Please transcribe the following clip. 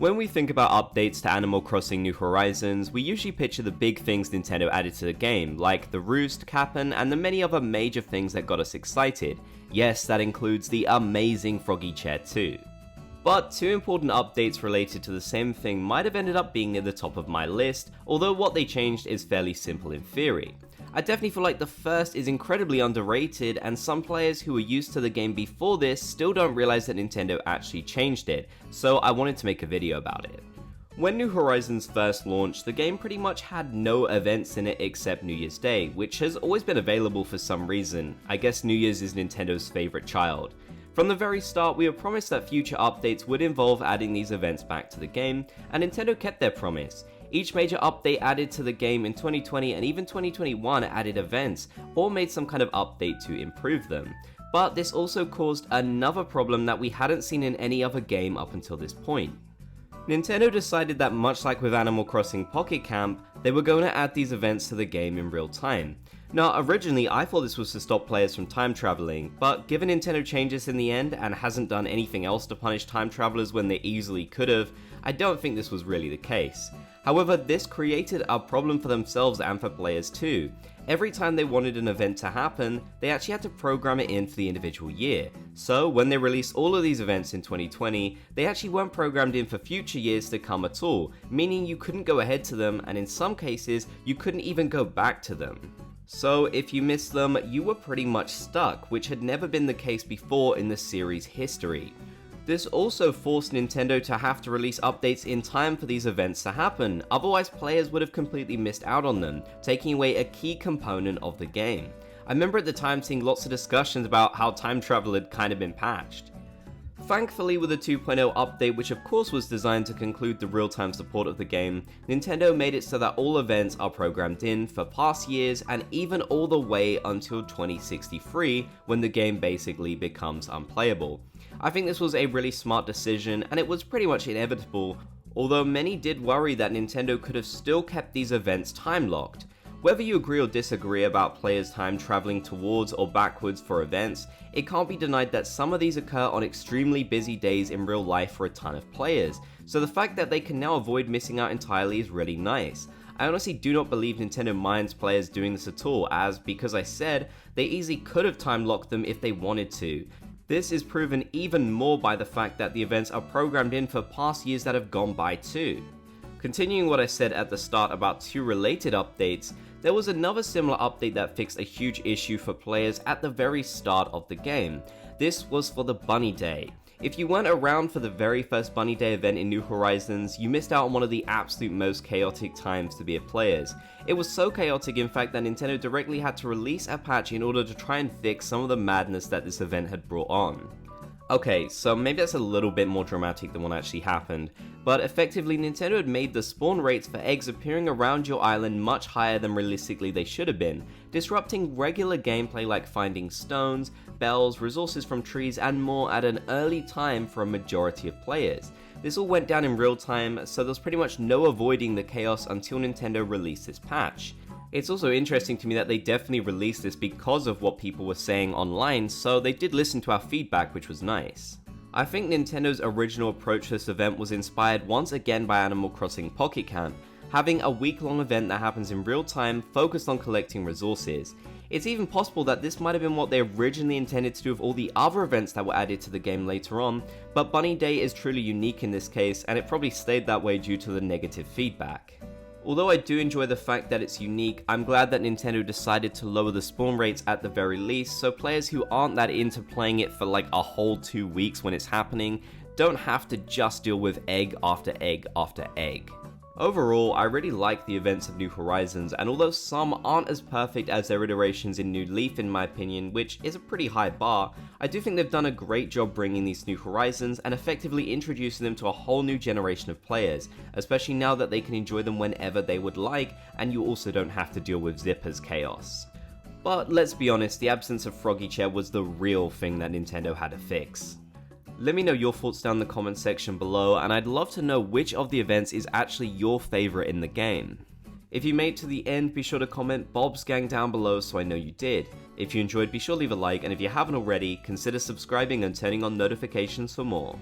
When we think about updates to Animal Crossing New Horizons, we usually picture the big things Nintendo added to the game, like the Roost, Cap'n, and the many other major things that got us excited. Yes, that includes the amazing Froggy Chair too. But two important updates related to the same thing might have ended up being near the top of my list, although what they changed is fairly simple in theory. I definitely feel like the first is incredibly underrated, and some players who were used to the game before this still don't realize that Nintendo actually changed it, so I wanted to make a video about it. When New Horizons first launched, the game pretty much had no events in it except New Year's Day, which has always been available for some reason. I guess New Year's is Nintendo's favorite child. From the very start, we were promised that future updates would involve adding these events back to the game, and Nintendo kept their promise. Each major update added to the game in 2020 and even 2021 added events, or made some kind of update to improve them. But this also caused another problem that we hadn't seen in any other game up until this point. Nintendo decided that much like with Animal Crossing Pocket Camp, they were going to add these events to the game in real time. Now, originally I thought this was to stop players from time traveling, but given Nintendo changes in the end and hasn't done anything else to punish time travelers when they easily could have, I don't think this was really the case. However, this created a problem for themselves and for players too. Every time they wanted an event to happen, they actually had to program it in for the individual year. So when they released all of these events in 2020, they actually weren't programmed in for future years to come at all, meaning you couldn't go ahead to them, and in some cases, you couldn't even go back to them. So if you missed them, you were pretty much stuck, which had never been the case before in the series' history. This also forced Nintendo to have to release updates in time for these events to happen, otherwise players would have completely missed out on them, taking away a key component of the game. I remember at the time seeing lots of discussions about how time travel had kind of been patched. Thankfully, with the 2.0 update, which of course was designed to conclude the real-time support of the game, Nintendo made it so that all events are programmed in for past years and even all the way until 2063, when the game basically becomes unplayable. I think this was a really smart decision, and it was pretty much inevitable, although many did worry that Nintendo could have still kept these events time-locked. Whether you agree or disagree about players time traveling towards or backwards for events, it can't be denied that some of these occur on extremely busy days in real life for a ton of players, so the fact that they can now avoid missing out entirely is really nice. I honestly do not believe Nintendo minds players doing this at all, as, because I said, they easily could have time locked them if they wanted to. This is proven even more by the fact that the events are programmed in for past years that have gone by too. Continuing what I said at the start about two related updates, there was another similar update that fixed a huge issue for players at the very start of the game. This was for the Bunny Day. If you weren't around for the very first Bunny Day event in New Horizons, you missed out on one of the absolute most chaotic times to be a players. It was so chaotic in fact that Nintendo directly had to release a patch in order to try and fix some of the madness that this event had brought on. Okay, so maybe that's a little bit more dramatic than what actually happened, but effectively Nintendo had made the spawn rates for eggs appearing around your island much higher than realistically they should have been, disrupting regular gameplay like finding stones, bells, resources from trees, and more at an early time for a majority of players. This all went down in real time, so there's pretty much no avoiding the chaos until Nintendo released this patch. It's also interesting to me that they definitely released this because of what people were saying online, so they did listen to our feedback, which was nice. I think Nintendo's original approach to this event was inspired once again by Animal Crossing Pocket Camp, having a week-long event that happens in real time focused on collecting resources. It's even possible that this might have been what they originally intended to do with all the other events that were added to the game later on, but Bunny Day is truly unique in this case, and it probably stayed that way due to the negative feedback. Although I do enjoy the fact that it's unique, I'm glad that Nintendo decided to lower the spawn rates at the very least, so players who aren't that into playing it for like a whole 2 weeks when it's happening don't have to just deal with egg after egg after egg. Overall, I really like the events of New Horizons, and although some aren't as perfect as their iterations in New Leaf in my opinion, which is a pretty high bar, I do think they've done a great job bringing these New Horizons and effectively introducing them to a whole new generation of players, especially now that they can enjoy them whenever they would like, and you also don't have to deal with Zipper's chaos. But let's be honest, the absence of Froggy Chair was the real thing that Nintendo had to fix. Let me know your thoughts down in the comment section below, and I'd love to know which of the events is actually your favorite in the game. If you made it to the end, be sure to comment Bob's Gang down below so I know you did. If you enjoyed, be sure to leave a like, and if you haven't already, consider subscribing and turning on notifications for more.